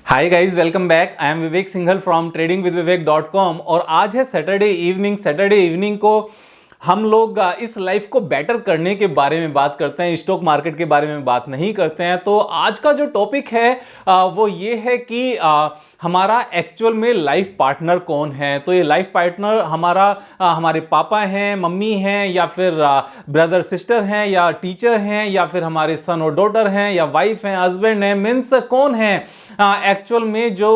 Hi guys, welcome back. I am Vivek Singhal from tradingwithvivek.com और आज है सैटरडे इवनिंग को हम लोग इस लाइफ को बेटर करने के बारे में बात करते हैं, स्टॉक मार्केट के बारे में बात नहीं करते हैं। तो आज का जो टॉपिक है वो ये है कि हमारा एक्चुअल में लाइफ पार्टनर कौन है। तो ये लाइफ पार्टनर हमारे पापा हैं, मम्मी हैं, या फिर ब्रदर सिस्टर हैं, या टीचर हैं, या फिर हमारे सन और डॉटर हैं, या वाइफ हैं, हस्बैंड हैं, मीन्स कौन है। एक्चुअल में जो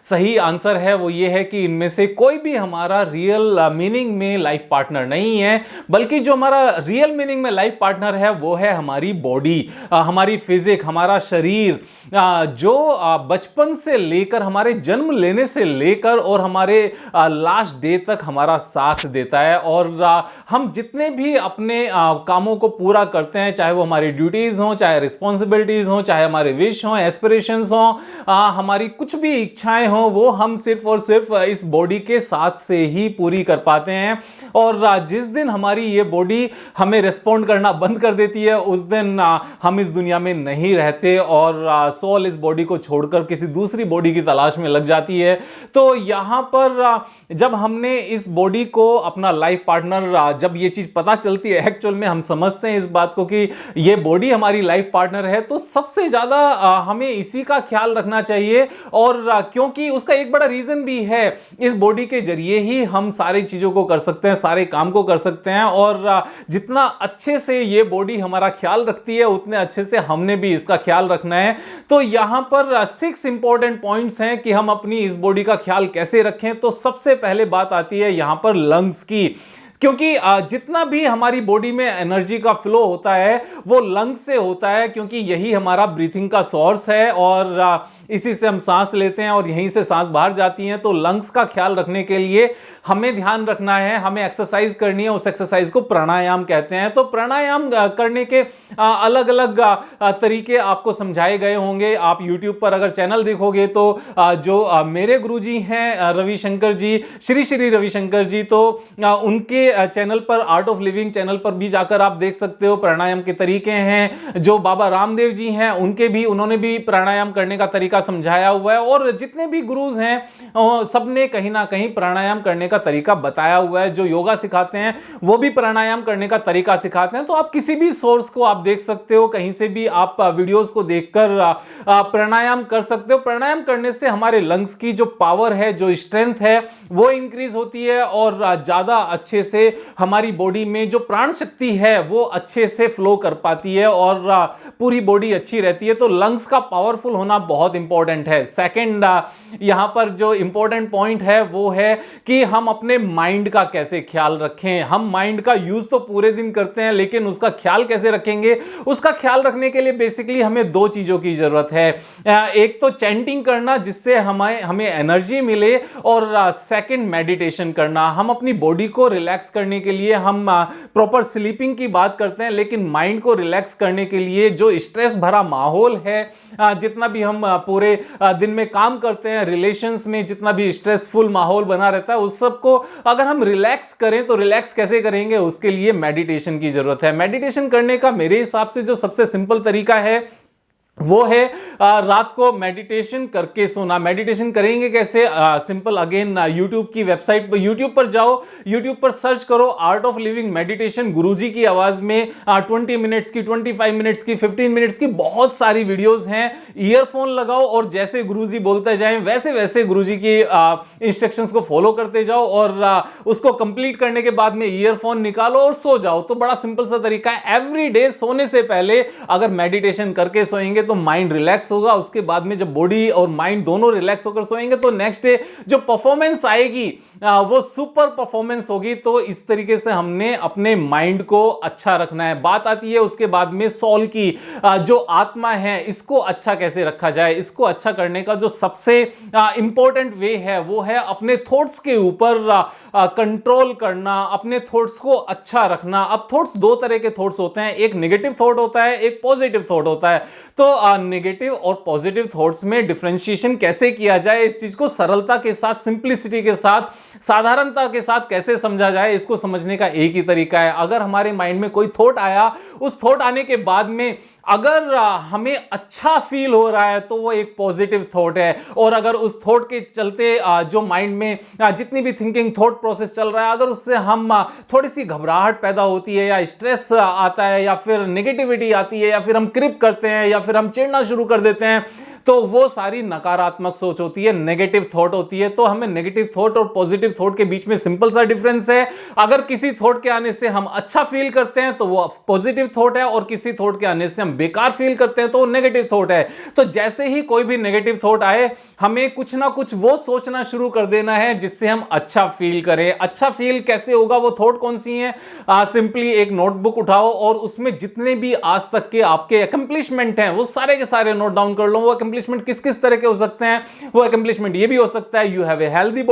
सही आंसर है वो ये है कि इनमें से कोई भी हमारा रियल मीनिंग में लाइफ पार्टनर नहीं है, बल्कि जो हमारा रियल मीनिंग में लाइफ पार्टनर है वो है हमारी बॉडी, हमारी फिजिक, हमारा शरीर, जो बचपन से लेकर, हमारे जन्म लेने से लेकर और हमारे लास्ट डे तक हमारा साथ देता है। और हम जितने भी अपने कामों को पूरा करते हैं, चाहे वो हमारी ड्यूटीज हों, चाहे रिस्पॉन्सिबिलिटीज हों, चाहे हमारे विश हों, एस्पिरेशंस हों, हमारी कुछ भी इच्छाएं हों, वो हम सिर्फ और सिर्फ इस बॉडी के साथ से ही पूरी कर पाते हैं। और जिस दिन हमारी ये बॉडी हमें रिस्पॉन्ड करना बंद कर देती है, उस दिन हम इस दुनिया में नहीं रहते और सोल इस बॉडी को छोड़कर किसी दूसरी बॉडी की तलाश में लग जाती है। तो यहां पर जब हमने इस बॉडी को अपना लाइफ पार्टनर, जब ये चीज पता चलती है, एक्चुअल में हम समझते हैं इस बात को कि ये बॉडी हमारी लाइफ पार्टनर है, तो सबसे ज्यादा हमें इसी का ख्याल रखना चाहिए। और क्योंकि उसका एक बड़ा रीजन भी है, इस बॉडी के जरिए ही हम सारी चीजों को कर सकते हैं, सारे काम को कर सकते हैं। और जितना अच्छे से ये बॉडी हमारा ख्याल रखती है, उतने अच्छे से हमने भी इसका ख्याल रखना है। तो यहां पर 6 इंपॉर्टेंट पॉइंट्स हैं कि हम अपनी इस बॉडी का ख्याल कैसे रखें। तो सबसे पहले बात आती है यहां पर लंग्स की, क्योंकि जितना भी हमारी बॉडी में एनर्जी का फ्लो होता है वो लंग्स से होता है, क्योंकि यही हमारा ब्रीथिंग का सोर्स है और इसी से हम सांस लेते हैं और यहीं से सांस बाहर जाती है। तो लंग्स का ख्याल रखने के लिए हमें ध्यान रखना है, हमें एक्सरसाइज करनी है। उस एक्सरसाइज को प्राणायाम कहते हैं। तो प्राणायाम करने के अलग अलग तरीके आपको समझाए गए होंगे। आप यूट्यूब पर अगर चैनल देखोगे तो जो मेरे गुरुजी हैं रविशंकर जी, श्री श्री रविशंकर जी, तो उनके चैनल पर, आर्ट ऑफ लिविंग चैनल पर भी जाकर आप देख सकते हो प्राणायाम के तरीके हैं। जो बाबा रामदेव जी हैं उन्होंने भी प्राणायाम करने का तरीका समझाया हुआ है। और जितने भी गुरुज हैं सबने कहीं ना कहीं प्राणायाम करने का तरीका बताया हुआ है। जो योगा सिखाते हैं वो भी प्राणायाम करने का तरीका सिखाते हैं। तो आप किसी भी सोर्स को आप देख सकते हो, कहीं से भी आप वीडियोस को देखकर प्राणायाम कर सकते हो। प्राणायाम करने से हमारे लंग्स की जो पावर है, जो स्ट्रेंथ है, वो इंक्रीज होती है और ज्यादा अच्छे से हमारी बॉडी में जो प्राण शक्ति है वो अच्छे से फ्लो कर पाती है और पूरी बॉडी अच्छी रहती है। तो लंग्स का पावरफुल होना बहुत इंपॉर्टेंट है। सेकंड, यहां पर जो इंपॉर्टेंट पॉइंट है वो है कि हम अपने माइंड का कैसे ख्याल रखें। हम माइंड का यूज तो पूरे दिन करते हैं, लेकिन उसका ख्याल कैसे रखेंगे? उसका ख्याल रखने के लिए बेसिकली हमें 2 चीजों की जरूरत है। एक तो चैंटिंग करना, जिससे हमें एनर्जी मिले, और सेकंड मेडिटेशन करना। हम अपनी बॉडी को रिलैक्स करने के लिए हम प्रॉपर स्लीपिंग की बात करते हैं, लेकिन माइंड को रिलैक्स करने के लिए जो स्ट्रेस भरा माहौल है, जितना भी हम पूरे दिन में काम करते हैं, रिलेशंस में जितना भी स्ट्रेसफुल माहौल बना रहता है, उस सब को अगर हम रिलैक्स करें तो रिलैक्स कैसे करेंगे? उसके लिए मेडिटेशन की जरूरत है। मेडिटेशन करने का मेरे हिसाब से जो सबसे सिंपल तरीका है वो है रात को मेडिटेशन करके सोना। मेडिटेशन करेंगे कैसे? सिंपल, अगेन यूट्यूब की वेबसाइट पर, यूट्यूब पर जाओ, यूट्यूब पर सर्च करो आर्ट ऑफ लिविंग मेडिटेशन, गुरुजी की आवाज में 20 मिनट्स की, 25 मिनट्स की, 15 मिनट्स की बहुत सारी वीडियोस हैं। ईयरफोन लगाओ और जैसे गुरुजी बोलते जाएं वैसे वैसे गुरुजी की इंस्ट्रक्शंस को फॉलो करते जाओ और उसको कंप्लीट करने के बाद में ईयरफोन निकालो और सो जाओ। तो बड़ा सिंपल सा तरीका है। एवरी डे सोने से पहले अगर मेडिटेशन करके सोएंगे तो माइंड रिलैक्स होगा। उसके बाद में जब बॉडी और माइंड दोनों रिलैक्स होकर सोएंगे तो नेक्स्ट डे जो परफॉर्मेंस आएगी वो सुपर परफॉर्मेंस होगी। तो इस तरीके से हमने अपने माइंड को अच्छा रखना है। बात आती है उसके बाद में सोल की, जो आत्मा है, इसको अच्छा कैसे रखा जाए। इसको अच्छा करने का जो सबसे इंपॉर्टेंट वे है वो है अपने थॉट्स के ऊपर कंट्रोल करना, अपने थॉट्स को अच्छा रखना। अब थॉट्स 2 तरह के थॉट्स होते हैं, एक नेगेटिव थॉट होता है, एक पॉजिटिव थॉट होता है। तो नेगेटिव और पॉजिटिव थॉट्स में डिफरेंशिएशन कैसे किया जाए, इस चीज को सरलता के साथ, सिंप्लिसिटी के साथ, साधारणता के साथ कैसे समझा जाए, इसको समझने का एक ही तरीका है। अगर हमारे माइंड में कोई थॉट आया, उस थॉट आने के बाद में अगर हमें अच्छा फील हो रहा है तो वो एक पॉजिटिव थॉट है, और अगर उस थॉट के चलते जो माइंड में जितनी भी थिंकिंग थॉट प्रोसेस चल रहा है, अगर उससे हम थोड़ी सी घबराहट पैदा होती है या स्ट्रेस आता है या फिर नेगेटिविटी आती है या फिर हम क्रिप करते हैं या फिर हम चिढ़ना शुरू कर देते हैं, तो वो सारी नकारात्मक सोच होती है, नेगेटिव थॉट होती है। तो हमें नेगेटिव थॉट और पॉजिटिव थॉट के बीच में सिंपल सा डिफरेंस है। अगर किसी थॉट के आने से हम अच्छा फील करते हैं तो वो पॉजिटिव थॉट है, और किसी थॉट के आने से हम बेकार फील करते हैं तो वो नेगेटिव थॉट है। तो जैसे ही कोई भी नेगेटिव थॉट आए, हमें कुछ ना कुछ वो सोचना शुरू कर देना है जिससे हम अच्छा फील करें। अच्छा फील कैसे होगा, वो थॉट कौन सी है? सिंपली एक नोटबुक उठाओ और उसमें जितने भी आज तक के आपके अकम्प्लिशमेंट हैं वो सारे के सारे नोट डाउन कर लो। वो अकम्प्लिशमेंट किस किस तरह के हो सकते हैं? वो अकम्प्लिशमेंट ये भी हो सकता है, you have a healthy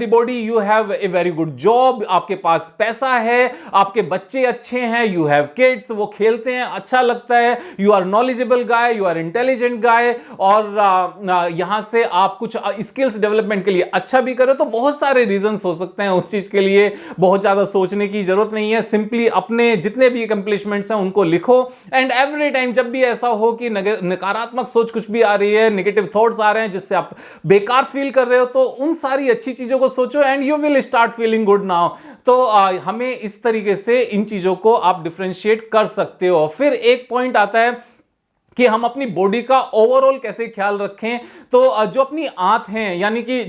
body, you have a very good job, आपके पास पैसा है, आपके बच्चे अच्छे हैं, यू हैव किड्स, वो खेलते हैं, अच्छा लगता है, you are knowledgeable guy, you are intelligent guy, और यहां से आप कुछ स्किल्स डेवलपमेंट के लिए अच्छा भी करो। तो बहुत सारे रीजंस हो सकते हैं उस चीज के लिए, बहुत ज्यादा सोचने की जरूरत नहीं है। सिंपली अपने जितने भी अकम्प्लिशमेंट्स हैं उनको लिखो, एंड एवरी टाइम जब भी ऐसा हो कि नकारात्मक सोच कुछ भी आ रही है, नेगेटिव थॉट्स आ रहे हैं जिससे आप बेकार फील कर रहे हो, तो उन सारी अच्छी चीजों को सोचो and you will start feeling good now. तो हमें इस तरीके से इन चीजों को आप डिफरेंशिएट कर सकते हो। फिर एक पॉइंट आता है कि हम अपनी बॉडी का ओवरऑल कैसे ख्याल रखें। तो जो अपनी आंत हैं, यानी कि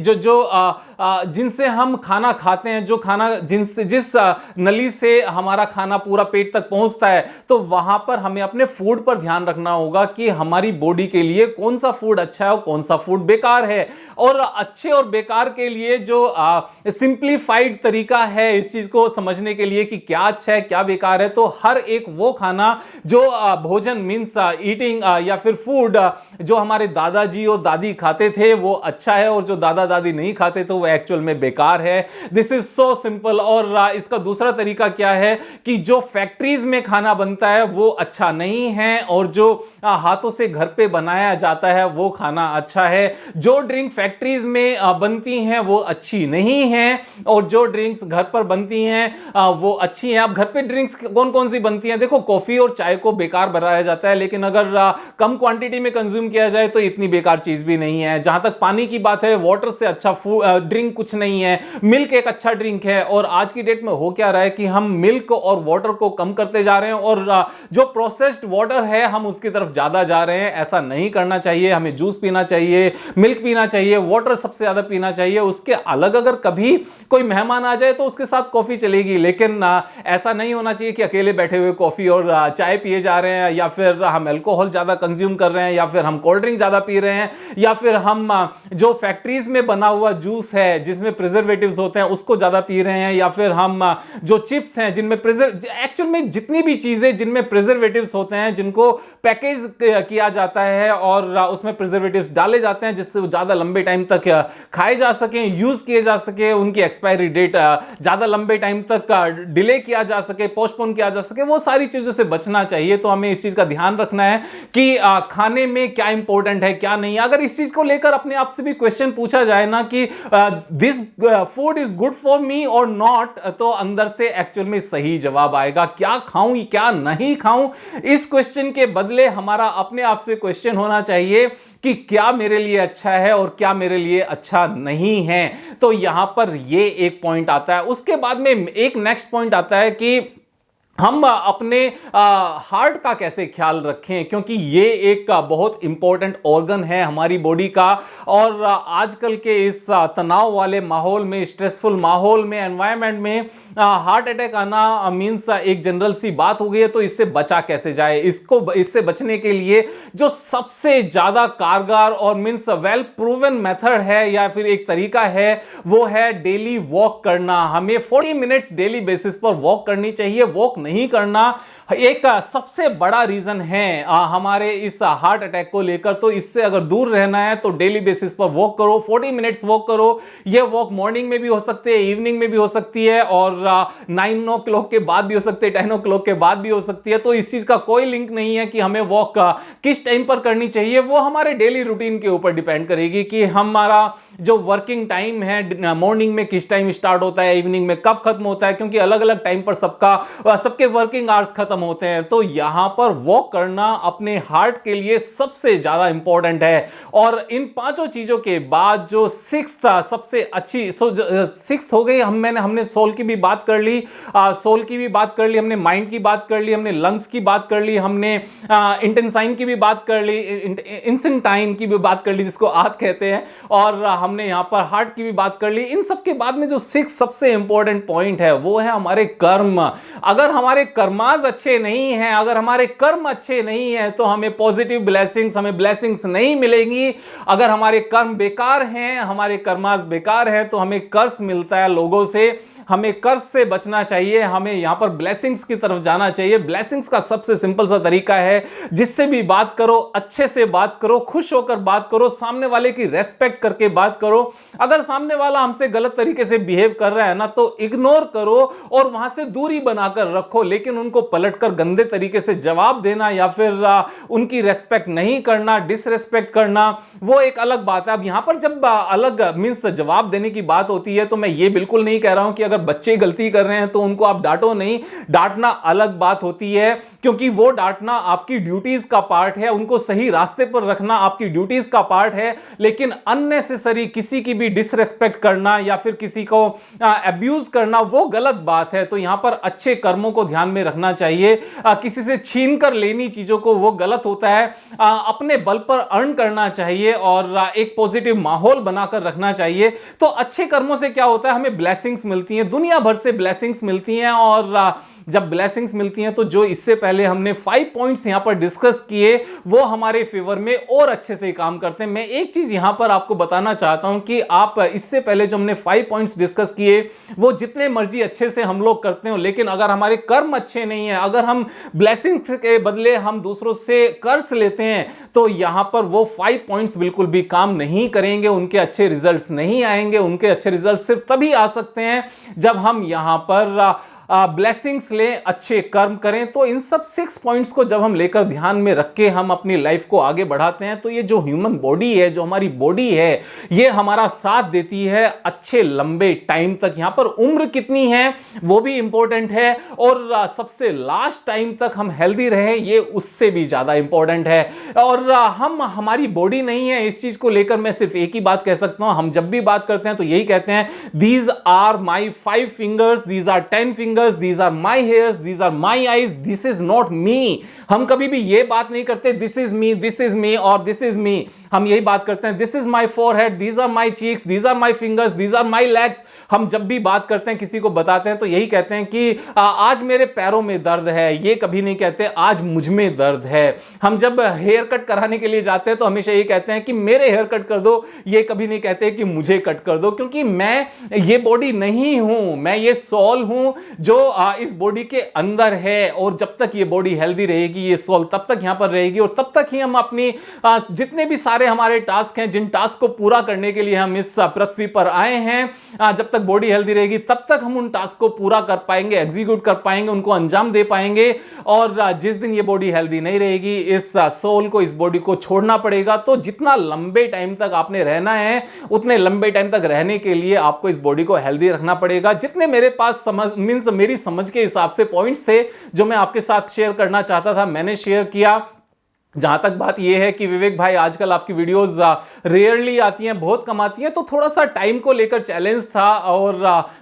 जिनसे हम खाना खाते हैं, जो खाना जिस नली से हमारा खाना पूरा पेट तक पहुंचता है, तो वहां पर हमें अपने फूड पर ध्यान रखना होगा कि हमारी बॉडी के लिए कौन सा फूड अच्छा है और कौन सा फूड बेकार है। और अच्छे और बेकार के लिए जो सिंप्लीफाइड तरीका है इस चीज को समझने के लिए कि क्या अच्छा है क्या बेकार है, तो हर एक वो खाना जो भोजन मीन्स ईटिंग या फिर फूड जो हमारे दादाजी और दादी खाते थे वो अच्छा है, और जो दादा दादी नहीं खाते तो वो एक्चुअल में बेकार है। This is so simple. और इसका दूसरा तरीका क्या है कि जो फैक्ट्रीज में खाना बनता है वो अच्छा नहीं है, और जो हाथों से घर पे बनाया जाता है वो खाना अच्छा है। जो ड्रिंक फैक्ट्रीज में बनती हैं वो अच्छी नहीं है, और जो ड्रिंक्स घर पर बनती हैं वो अच्छी हैं। अब घर पे ड्रिंक्स कौन कौन सी बनती हैं? देखो, कॉफी और चाय को बेकार बनाया जाता है, लेकिन अगर कम क्वांटिटी में कंज्यूम किया जाए तो इतनी बेकार चीज भी नहीं है। जहां तक पानी की बात है, वाटर से अच्छा ड्रिंक कुछ नहीं है। मिल्क एक अच्छा ड्रिंक है, और आज की डेट में हो क्या रहा है कि हम मिल्क और वाटर को कम करते जा रहे हैं, और जो प्रोसेस्ड वाटर है हम उसकी तरफ ज्यादा जा रहे हैं। ऐसा नहीं करना चाहिए। हमें जूस पीना चाहिए, मिल्क पीना चाहिए, वाटर सबसे ज्यादा पीना चाहिए। उसके अलग अगर कभी कोई मेहमान आ जाए तो उसके साथ कॉफी चलेगी, लेकिन ऐसा नहीं होना चाहिए कि अकेले बैठे हुए कॉफी और चाय पिए जा रहे हैं, या फिर हम अल्कोहल ज्यादा कंज्यूम कर रहे हैं, या फिर हम कोल्ड ड्रिंक ज्यादा पी रहे हैं, या फिर हम जो फैक्ट्रीज में बना हुआ जूस है जिसमें प्रिजर्वेटिव्स होते हैं उसको ज्यादा पी रहे हैं, या फिर हम जो चिप्स हैं जिनमें एक्चुअल में जितनी भी चीजें जिनमें प्रिजर्वेटिव्स होते हैं, जिनको पैकेज किया जाता है और उसमें प्रिजर्वेटिव्स डाले जाते हैं जिससे वो ज्यादा लंबे टाइम तक खाए जा सके, यूज किए जा सके, उनकी एक्सपायरी डेट ज्यादा लंबे टाइम तक डिले किया जा सके, पोस्टपोन किया जा सके, वो सारी चीजों से बचना चाहिए। तो हमें इस चीज का ध्यान रखना है कि खाने में क्या इंपॉर्टेंट है क्या नहीं। अगर इस चीज को लेकर अपने आप से भी क्वेश्चन पूछा जाए ना कि this food is good for me और नॉट, तो अंदर से एक्चुअल में सही जवाब आएगा। क्या खाऊं क्या नहीं खाऊं, इस क्वेश्चन के बदले हमारा अपने आप से क्वेश्चन होना चाहिए कि क्या मेरे लिए अच्छा है और क्या मेरे लिए अच्छा नहीं है। तो यहां पर ये एक पॉइंट आता है। उसके बाद में एक नेक्स्ट पॉइंट आता है कि हम अपने हार्ट का कैसे ख्याल रखें, क्योंकि ये एक बहुत इंपॉर्टेंट ऑर्गन है हमारी बॉडी का। और आजकल के इस तनाव वाले माहौल में, स्ट्रेसफुल माहौल में, एनवायरनमेंट में हार्ट अटैक आना मींस एक जनरल सी बात हो गई है। तो इससे बचा कैसे जाए? इससे बचने के लिए जो सबसे ज्यादा कारगर और मींस वेल प्रूवन मेथड है या फिर एक तरीका है, वो है डेली वॉक करना। हमें 40 मिनट्स डेली बेसिस पर वॉक करनी चाहिए। वॉक नहीं करना एक सबसे बड़ा रीजन है हमारे इस हार्ट अटैक को लेकर। तो इससे अगर दूर रहना है तो डेली बेसिस पर वॉक करो, 40 मिनट्स वॉक करो। ये वॉक मॉर्निंग में भी हो सकती है, इवनिंग में भी हो सकती है, और 9 o'clock के बाद भी हो सकती है, 10 o'clock के बाद भी हो सकती है। तो इस चीज का कोई लिंक नहीं है कि हमें वॉक किस टाइम पर करनी चाहिए। वो हमारे डेली रूटीन के ऊपर डिपेंड करेगी कि हमारा जो वर्किंग टाइम है, मॉर्निंग में किस टाइम स्टार्ट होता है, इवनिंग में कब खत्म होता है, क्योंकि अलग अलग टाइम पर सबके वर्किंग आवर्स खत्म खत्म होते हैं। तो यहां पर वॉक करना अपने हार्ट के लिए सबसे ज्यादा इंपॉर्टेंट है। और इन पांचों चीजों के बाद जो सिक्स था सबसे अच्छी, सिक्स हो गई, हमने सोल की भी बात कर ली, हमने माइंड की बात कर ली, हमने लंग्स की बात कर ली, हमने इंटेंसाइन की भी बात कर ली, इंसेंटाइन की भी बात कर ली जिसको आत कहते हैं, और हमने यहां पर हार्ट की भी बात कर ली। इन सब के बाद में जो सिक्स सबसे इंपॉर्टेंट पॉइंट है वो है हमारे कर्म। अगर हमारे कर्माज अच्छे नहीं हैं, अगर हमारे कर्म अच्छे नहीं हैं तो हमें पॉजिटिव ब्लेसिंग्स, हमें ब्लेसिंग्स नहीं मिलेंगी। अगर हमारे कर्म बेकार हैं, हमारे कर्माज बेकार हैं, तो हमें कर्ज मिलता है लोगों से। हमें कर्ज से बचना चाहिए, हमें यहां पर ब्लेसिंग्स की तरफ जाना चाहिए। ब्लेसिंग्स का सबसे सिंपल सा तरीका है, जिससे भी बात करो अच्छे से बात करो, खुश होकर बात करो, सामने वाले की रेस्पेक्ट करके बात करो। अगर सामने वाला हमसे गलत तरीके से बिहेव कर रहा है ना, तो इग्नोर करो और वहां से दूरी बनाकर रखो। लेकिन उनको पलटकर गंदे तरीके से जवाब देना या फिर उनकी रेस्पेक्ट नहीं करना, डिसरेस्पेक्ट करना, वो एक अलग बात है। अब यहां पर जब अलग मींस जवाब देने की बात होती है, तो मैं ये बिल्कुल नहीं कह रहा हूं कि अगर बच्चे गलती कर रहे हैं तो उनको आप डांटो नहीं। डांटना अलग बात होती है, क्योंकि वो डांटना आपकी ड्यूटीज का पार्ट है, उनको सही रास्ते पर रखना आपकी ड्यूटीज का पार्ट है। लेकिन अननेसेसरी किसी की भी डिसरेस्पेक्ट करना या फिर किसी को अब्यूज करना, वो गलत बात है। तो यहां पर अच्छे कर्मों को ध्यान में रखना चाहिए। किसी से छीन कर लेनी चीजों को, वो गलत होता है। अपने बल पर अर्न करना चाहिए और एक पॉजिटिव माहौल बनाकर रखना चाहिए। तो अच्छे कर्मों से क्या होता है, हमें ब्लेसिंग्स मिलती हैं, दुनिया भर से ब्लेसिंग्स मिलती हैं। और जब ब्लेसिंग्स मिलती हैं तो जो इससे पहले हमने 5 पॉइंट्स यहां पर डिस्कस किए, वो हमारे फेवर में और अच्छे से काम करते हैं। मैं एक चीज यहां पर आपको बताना चाहता हूं कि आप इससे पहले जो हमने 5 पॉइंट्स डिस्कस किए, वो जितने मर्जी अच्छे से हम लोग करते हो, लेकिन अगर हमारे कर्म अच्छे नहीं है, अगर हम ब्लेसिंग्स के बदले हम दूसरों से कर्ज लेते हैं, तो यहां पर वो 5 पॉइंट्स बिल्कुल भी काम नहीं करेंगे, उनके अच्छे रिजल्ट्स नहीं आएंगे। उनके अच्छे रिजल्ट सिर्फ तभी आ सकते हैं जब हम यहां पर ब्लेसिंग्स लें, अच्छे कर्म करें। तो इन सब 6 पॉइंट्स को जब हम लेकर ध्यान में रख के हम अपनी लाइफ को आगे बढ़ाते हैं, तो ये जो ह्यूमन बॉडी है, जो हमारी बॉडी है, ये हमारा साथ देती है अच्छे लंबे टाइम तक। यहां पर उम्र कितनी है वो भी इंपॉर्टेंट है, और सबसे लास्ट टाइम तक हम हेल्दी रहे, ये उससे भी ज्यादा इंपॉर्टेंट है। और हमारी बॉडी नहीं है, इस चीज को लेकर मैं सिर्फ एक ही बात कह सकता हूं। हम जब भी बात करते हैं तो यही कहते हैं, these are my 5 fingers, these are 10 fingers, these are my hairs, these are my eyes, this is not me। हम कभी भी ये बात नहीं करते this is me और this is me। हम यही बात करते हैं this is my forehead, these are my cheeks, these are my fingers, these are my legs। हम जब भी बात करते हैं, किसी को बताते हैं, तो यही कहते हैं कि आज मेरे पैरों में दर्द है। ये कभी नहीं कहते आज मुझ में दर्द है। हम जब हेयर कट कराने के लिए जाते हैं तो हमेशा ये कहते हैं कि मेरे हेयर कट कर दो। ये कभी नहीं कहते कि मुझे कट कर दो, क्योंकि मैं ये बॉडी नहीं हूं, मैं ये सोल हूं जो इस बॉडी के अंदर है। और जब तक ये बॉडी हेल्दी रहेगी, ये सोल तब तक यहां पर रहेगी, और तब तक ही हम अपनी जितने भी सारे हमारे टास्क हैं, जिन टास्क को पूरा करने के लिए हम इस पृथ्वी पर आए हैं, जब तक बॉडी हेल्दी रहेगी तब तक हम उन टास्क को पूरा कर पाएंगे, एग्जीक्यूट कर पाएंगे, उनको अंजाम दे पाएंगे। और जिस दिन ये बॉडी हेल्दी नहीं रहेगी, इस सोल को, इस बॉडी को छोड़ना पड़ेगा। तो जितना लंबे टाइम तक आपने रहना है, उतने लंबे टाइम तक रहने के लिए आपको इस बॉडी को हेल्दी रखना पड़ेगा। जितने मेरे पास मेरी समझ के हिसाब से पॉइंट्स थे जो मैं आपके साथ शेयर करना चाहता था, मैंने शेयर किया। जहां तक बात यह है कि विवेक भाई आजकल आपकी वीडियोस रेयरली आती हैं, बहुत कम आती हैं, तो थोड़ा सा टाइम को लेकर चैलेंज था, और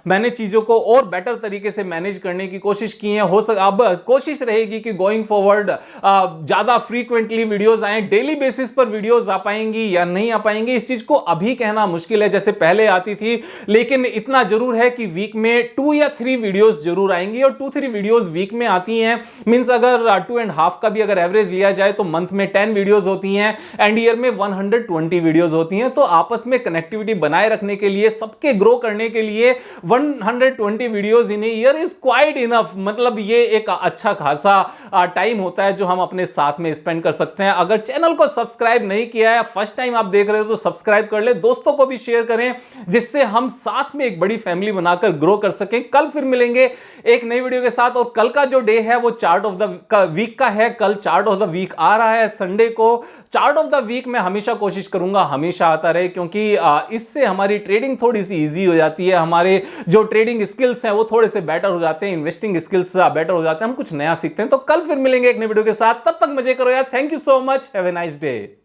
मैंने चीजों को और बेटर तरीके से मैनेज करने की कोशिश की है। अब कोशिश रहेगी कि गोइंग फॉरवर्ड ज्यादा फ्रीक्वेंटली वीडियोस आए, डेली बेसिस पर वीडियोस आ पाएंगी या नहीं आ पाएंगी, इस चीज को अभी कहना मुश्किल है। जैसे पहले आती थी, लेकिन इतना जरूर है कि वीक में 2 या 3 वीडियोस जरूर आएंगी, और 2-3 वीडियोस वीक में आती हैं। मींस अगर 2.5 का भी अगर एवरेज लिया जाए तो मंथ में 10 वीडियोस होती हैं, एंड ईयर में 120 वीडियोस होती हैं। तो आपस में कनेक्टिविटी बनाए रखने के लिए, सबके ग्रो करने के लिए 120 videos in a year is quite enough. मतलब ये एक अच्छा खासा टाइम होता है जो हम अपने साथ में स्पेंड कर सकते हैं। अगर चैनल को सब्सक्राइब नहीं किया है, फर्स्ट टाइम आप देख रहे हो, तो सब्सक्राइब कर ले, दोस्तों को भी शेयर करें, जिससे हम साथ में एक बड़ी फैमिली बनाकर ग्रो कर सकें। कल फिर मिलेंगे एक नई वीडियो के साथ, और कल का जो डे है वो चार्ट ऑफ द वीक का है। कल चार्ट ऑफ द वीक आ रहा रहा है संडे को, चार्ट ऑफ द वीक में हमेशा कोशिश करूंगा हमेशा आता रहे, क्योंकि इससे हमारी ट्रेडिंग थोड़ी सी इजी हो जाती है, हमारे जो ट्रेडिंग स्किल्स हैं वो थोड़े से बेटर हो जाते हैं, इन्वेस्टिंग स्किल्स बेटर हो जाते हैं, हम कुछ नया सीखते हैं। तो कल फिर मिलेंगे एक नई वीडियो के साथ, तब तक मजे करो यार। Thank you so much, have a nice day.